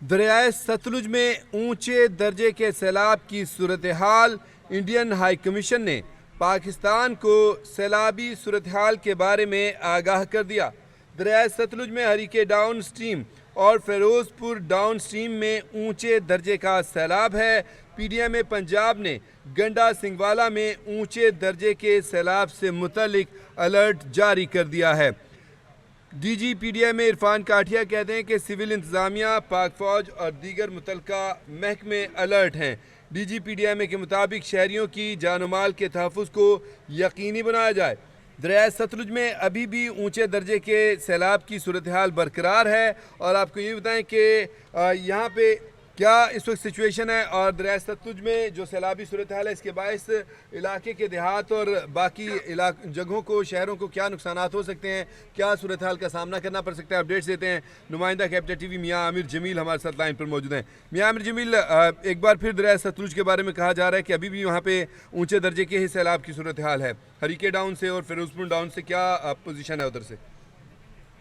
दरियाए सतलुज में ऊंचे दर्जे के सैलाब की सूरत हाल। इंडियन हाई कमीशन ने पाकिस्तान को सैलाबी सूरत हाल के बारे में आगाह कर दिया। दरियाए सतलुज में हरीके डाउन स्ट्रीम और फिरोजपुर डाउन स्ट्रीम में ऊंचे दर्जे का सैलाब है। पीडीएम पंजाब ने गंडा सिंगवाला में ऊंचे दर्जे के सैलाब से मुतल्लिक अलर्ट जारी कर दिया है। DGPDM में इरफान काठिया कहते हैं कि सिविल इंतजामिया, पाक फौज और दीगर मुतलका महकमे अलर्ट हैं। DGPDM के मुताबिक शहरियों की जान माल के तहफ़्फ़ुज़ को यकीनी बनाया जाए। दरिया सतलुज में अभी भी ऊंचे दर्जे के सैलाब की सूरत हाल बरकरार है। और आपको ये बताएं कि यहाँ पे क्या इस वक्त सिचुएशन है और दरिया सतलुज में जो सैलाबी सूरत हाल है इसके बायस इलाके के देहात और बाकी जगहों को, शहरों को क्या नुकसान हो सकते हैं, क्या सूरत हाल का सामना करना पड़ सकता है। अपडेट्स देते हैं नुमाइंदा कैपिटल TV मियाँ आमिर जमील हमारे साथ लाइन पर मौजूद हैं। मियाँ आमिर जमील, एक बार फिर दरिया सतलुज के बारे में कहा जा रहा है कि अभी भी वहाँ पे ऊँचे दर्जे के ही सैलाब की सूरत हाल है। हरीके डाउन से और फिरोजपुर डाउन से क्या पोजीशन है उधर से?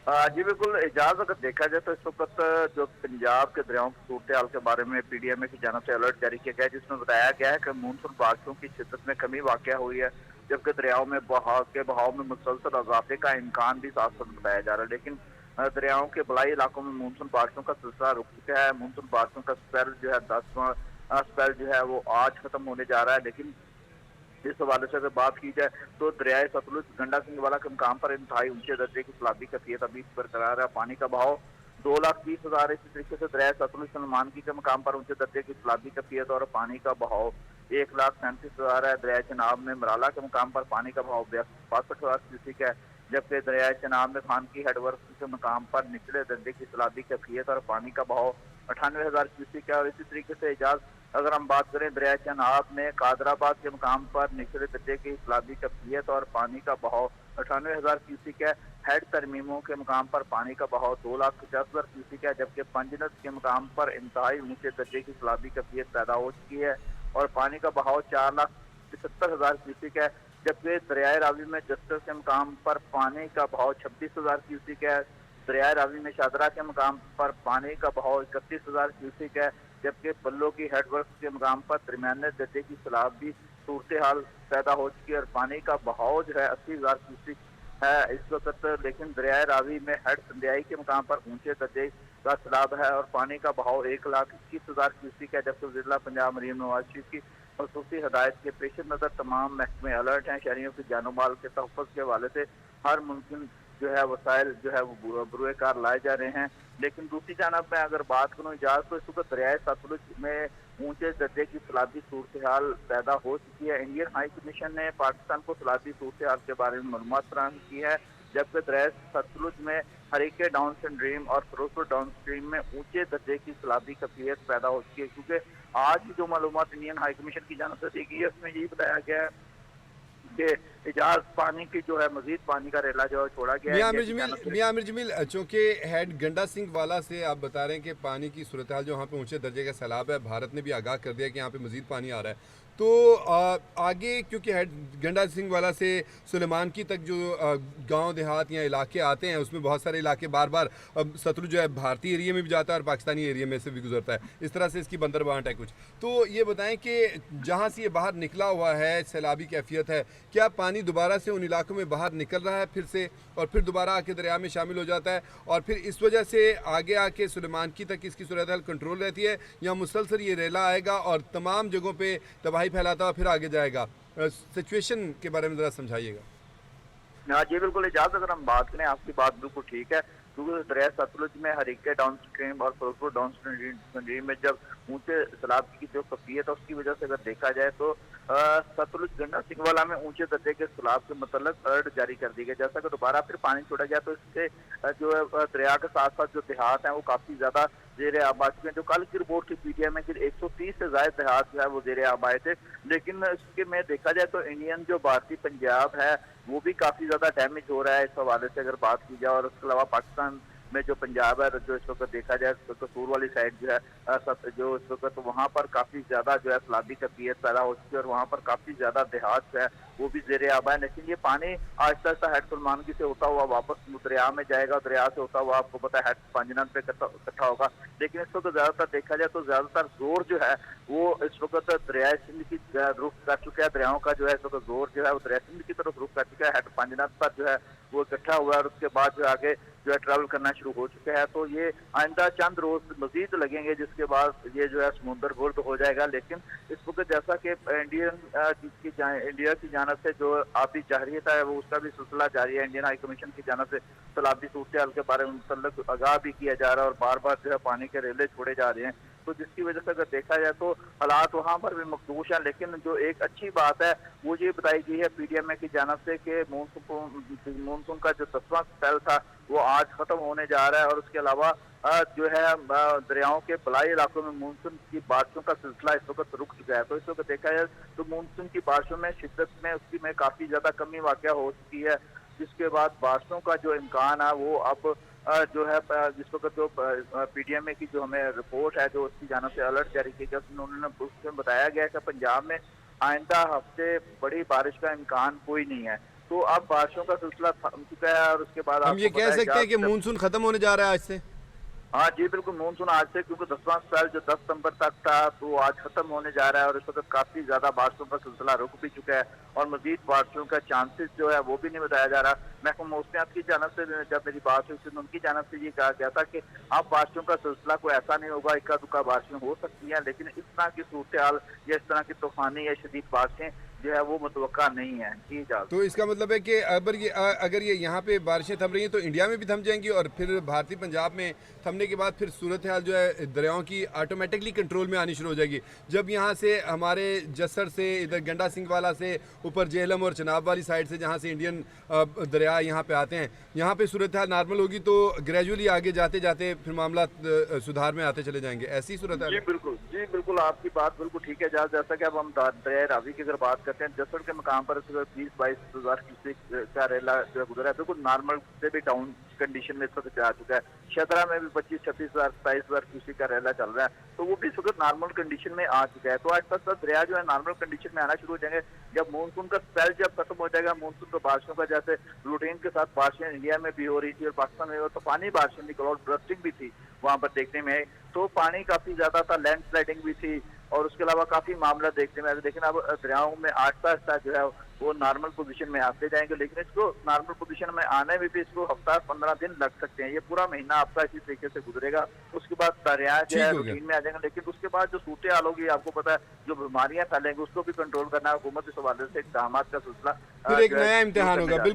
जी बिल्कुल एजाज, अगर देखा जाए तो इस वक्त जो पंजाब के दरियाओं की सूरत हाल के बारे में PDMA की जानब से अलर्ट जारी किया गया है, जिसमें बताया गया है कि मानसून बारिशों की शिद्दत में कमी वाक़या हुई है, जबकि दरियाओं में बहाव में मुसलसल इजाफे का इम्कान भी साथ साथ बताया जा रहा है। लेकिन दरियाओं के बलाई इलाकों में मानसून बारिशों का सिलसिला रुक चुका है। मानसून बारिशों का स्पेल जो है 10वां स्पेल जो है वो आज खत्म होने जा रहा है। लेकिन इस हवाले से अगर बात की जाए तो दरियाए सतलुज गंडा सिंगवाला के मुकाम पर इंतहाई ऊंचे दर्जे की सैलाबी कैफियत अभी बरकरार है। पानी का बहाव 2,20,000। इसी तरीके से दरियाए सतलुज सलमानकी के मुकाम पर ऊंचे दर्जे की सैलाबी कैफियत और पानी का बहाव 1,37,000 है। दरियाए चनाब में मराला के मुकाम पर पानी का बहाव 62,000 क्यूसिक है, जबकि दरियाए चनाब में खानकी हेडवर्क के मुकाम पर निचले दर्जे की सैलाबी कैफियत और पानी का बहाव 98,000 क्यूसिक है। और इसी तरीके से एजाज, अगर हम बात करें दरिया चनाब में कादराबाद के मुकाम पर निचले दर्जे की सैलाबी कैफियत और पानी का बहाव 98,000 क्यूसिक है। हेड तरमीमों के मुकाम पर पानी का बहाव 2,50,000 क्यूसिक है, जबकि पंजनद के मुकाम पर इंतहाई ऊंचे दर्जे की सैलाबी कैफियत पैदा हो चुकी है और पानी का बहाव 4,75,000 क्यूसिक है। जबकि दरियाए रावी में जस्टर के मुकाम पर पानी का बहाव 26,000 क्यूसिक है। दरियाए रावी में शादरा के मुकाम पर पानी का बहाव 31,000 क्यूसिक है, जबकि बल्लो की हेडवर्क के मुकाम पर दरमियाने दर्जे की सैलाबी सूरत हाल पैदा हो चुकी है और पानी का बहाव जो है 80,000 क्यूसिक है इस वक्त। लेकिन दरियाए रावी में हेड संध्याई के मुकाम पर ऊंचे दर्जे का सैलाब है और पानी का बहाव 1,21,000 क्यूसिक है, जबकि जिला पंजाब मरीम नवाज शरीफ की खसूसी हदायत के पेश नज़र तमाम महकमे अलर्ट हैं। शहरियों की जानो माल के तहफ़्फ़ुज़ के हवाले से हर मुमकिन जो है वसाइल जो है वो बुरे कार लाए जा रहे हैं। लेकिन दूसरी जानब मैं अगर बात करूँ इजाज, तो इस वक्त दरियाए सतलुज में ऊंचे दर्जे की सैलाबी सूरत हाल पैदा हो चुकी है। इंडियन हाई कमीशन ने पाकिस्तान को सैलाबी सूरत हाल के बारे में मालूमात फराहम की है, जबकि दरियाए सतलुज में हरीके डाउन स्ट्रीम और फिरोजपुर डाउन स्ट्रीम में ऊंचे दर्जे की सैलाबी कैफियत पैदा हो चुकी है। क्योंकि आज भी जो मालूमात इंडियन हाई कमीशन की जानब से दी गई है उसमें यही बताया गया है कि इजाज पानी की जो है मजीद पानी का रेला जो है छोड़ा गया है। मियाँ आमिर जमील, चूँकि हेड गंडा सिंह वाला से आप बता रहे हैं कि पानी की सूरत हाल जो यहाँ पे ऊंचे दर्जे का सैलाब है, भारत ने भी आगाह कर दिया कि यहाँ पे मजीद पानी आ रहा है। तो आगे क्योंकि हेड गंडा सिंह वाला से सुलेमान की तक जो गांव देहात या इलाके आते हैं उसमें बहुत सारे इलाके बार बार सतलुज जो है भारतीय एरिया में भी जाता है और पाकिस्तानी एरिया में से भी गुजरता है। इस तरह से इसकी बंदरबांट है कुछ। तो ये बताएं कि जहाँ से ये बाहर निकला हुआ है, सैलाबी कैफियत है, क्या पानी दोबारा से उन इलाकों में बाहर निकल रहा है फिर से और फिर दोबारा आके दरिया में शामिल हो जाता है और फिर इस वजह से आगे आके सुलेमान की तक इसकी सूरत हाल कंट्रोल रहती है, या मुसलसल ये रेला आएगा और तमाम जगहों पे तबाही फैलाता हुआ फिर आगे जाएगा? सिचुएशन के बारे में ज़रा समझाइएगा। हाँ जी बिल्कुल इजाज़, अगर हम बात करें आपकी बात बिल्कुल ठीक है, क्योंकि दरिया सतलुज में हरीके डाउन स्ट्रीम और फिरोजपुर डाउन स्ट्रीम में जब ऊंचे सैलाब की जो कैफियत है उसकी वजह से अगर देखा जाए तो सतलुज गंडा सिंगवाला में ऊंचे दर्जे के सैलाब के मतलब अलर्ट जारी कर दी गई। जैसा कि दोबारा फिर पानी छोड़ा गया तो इससे जो है दरिया के साथ साथ जो देहात हैं वो काफ़ी ज़्यादा जेर आब आ चुके हैं। जो कल की रिपोर्ट थी PDMA की 130 से ज़ायद देहात जो है वो जेर आब आए थे। लेकिन इसके में देखा जाए तो इंडियन जो भारतीय पंजाब है वो भी काफ़ी ज़्यादा डैमेज हो रहा है इस हवाले से अगर बात की जाए। और उसके अलावा पाकिस्तान में जो पंजाब है, जो इस वक्त देखा जाए तो कसूर वाली साइड जो है जो इस वक्त वहाँ पर काफ़ी ज़्यादा जो है सैलाबी कैफियत पैदा हो चुकी है और वहाँ पर काफ़ी ज़्यादा देहात जो है वो भी ज़ेरे आब है। लेकिन ये पानी आहिस्ता आहिस्ता हेड सलमानगी से होता हुआ वापस दरिया में जाएगा, दरिया से होता हुआ आपको पता है हेड पांजनान पे इकट्ठा होगा। लेकिन इस वक्त ज़्यादातर देखा जाए तो ज़्यादातर जोर जो है वो इस वक्त दरियाए सिंध की रुख कर चुका है। दरियाओं का जो है इस वक्त जोर जो है वो दरिया सिंध की तरफ रुख कर चुका है, हेड पांजनान पर जो है वो इकट्ठा हुआ है और उसके बाद जो आगे जो है ट्रैवल करना शुरू हो चुका है। तो ये आइंदा चंद रोज मजीद लगेंगे, जिसके बाद ये जो है समुंदर गुर्द हो जाएगा। लेकिन इस वक्त जैसा कि इंडिया की जानब से जो आबी जाहिरियत है वो उसका भी सिलसिला जारी है। इंडियन हाई कमीशन की जानब से सैलाबी सूरत हाल के बारे में मुतल्लिक आगाह भी किया जा रहा है और बार बार जो है पानी के रेले छोड़े जा रहे हैं। तो जिसकी वजह से अगर देखा जाए तो हालात वहाँ पर भी मखदूश हैं। लेकिन जो एक अच्छी बात है वो ये बताई गई है PDMA की जानब से कि मानसून का जो 10वां स्पेल था वो आज खत्म होने जा रहा है और उसके अलावा जो है दरियाओं के बलाई इलाकों में मानसून की बारिशों का सिलसिला इस वक्त रुक चुका है। तो इस वक्त देखा जाए तो मानसून की बारिशों में शिद्दत में उसकी में काफी ज्यादा कमी वाक़या हो चुकी है, जिसके बाद बारिशों का जो इम्कान है वो अब जो है जिस वक्त जो PDMA की जो हमें रिपोर्ट है जो उसकी जानब से अलर्ट जारी किया गया उन्होंने उसमें बताया गया कि पंजाब में आइंदा हफ्ते बड़ी बारिश का इम्कान कोई नहीं है। तो अब बारिशों का सिलसिला थम चुका है और उसके बाद हम ये कह सकते हैं कि मानसून खत्म होने जा रहा है आज से। हाँ जी बिल्कुल, मानसून आज से, क्योंकि 10वां साल जो 10 सितंबर तक था तो आज खत्म होने जा रहा है और इस वक्त काफी ज्यादा बारिशों का सिलसिला रुक भी चुका है और मजीद बारिशों का चांसेस जो है वो भी नहीं बताया जा रहा। महकमा मौसमियात की जानब से जब मेरी बात हुई थी उनकी जानब से ये कहा गया था कि अब बारिशों का सिलसिला कोई ऐसा नहीं होगा, इक्का दुक्का बारिशें हो सकती हैं, लेकिन इस तरह की सूरत हाल या इस तरह की तूफानी या शदीद बारिशें जो है वो मुतवक्का नहीं है की जा। तो इसका मतलब है कि अगर ये यहाँ पे बारिशें थम रही हैं तो इंडिया में भी थम जाएंगी और फिर भारतीय पंजाब में थमने के बाद फिर सूरत हाल जो है दरियाओं की ऑटोमेटिकली कंट्रोल में आनी शुरू हो जाएगी। जब यहाँ से हमारे जसर से इधर गंडा सिंह वाला से ऊपर जेहलम और चनाब वाली साइड से जहाँ से इंडियन दरिया यहाँ पे आते हैं, यहाँ पे सूरत हाल नॉर्मल होगी तो ग्रेजुअली आगे जाते जाते फिर मामला सुधार में आते चले जाएंगे, ऐसी सूरत हाल? जी बिल्कुल आपकी बात बिल्कुल ठीक है। जैसा कि अब हम दरिया रावी की अगर बात करते हैं, जसर के मकाम पर 20-22 हज़ार क्यूसेक का रेला जो है गुजरा है, बिल्कुल नॉर्मल से भी डाउन कंडीशन में इस वक्त आ चुका है। शदरा में भी 25-26 हज़ार 27 हज़ार क्यूसेक का रेला चल रहा है, तो वो भी इस वक्त नॉर्मल कंडीशन में आ चुका है। तो आज तक दरिया जो है नॉर्मल कंडीशन में आना शुरू हो जाएंगे। जब मानसून का स्पेल जब खत्म हो जाएगा, मानसून का बारिशों का जैसे रूटीन के साथ बारिशें इंडिया में भी हो रही थी और पाकिस्तान में तो पानी बारिशें भी, क्लाउड बर्स्टिंग भी थी वहाँ पर देखने में, तो पानी काफी ज्यादा था, लैंड स्लाइडिंग भी थी और उसके अलावा काफी मामला देखने में आए। लेकिन अब दरियाओं में आहिस्ता आहिस्ता जो है वो नॉर्मल पोजीशन में आते जाएंगे, लेकिन इसको नॉर्मल पोजीशन में आने में भी इसको हफ्ता 15 दिन लग सकते हैं। ये पूरा महीना आपका इसी तरीके से गुजरेगा, उसके बाद दरिया जो है रूटीन में आ जाएंगे। लेकिन उसके बाद जो सूरत हाल होगी आपको पता है, जो बीमारियां फैलेंगी उसको भी कंट्रोल करना हुकूमत इस हवाले से इक़दाम का सिलसिला फिर एक नया इम्तिहान होगा। बिल्कुल।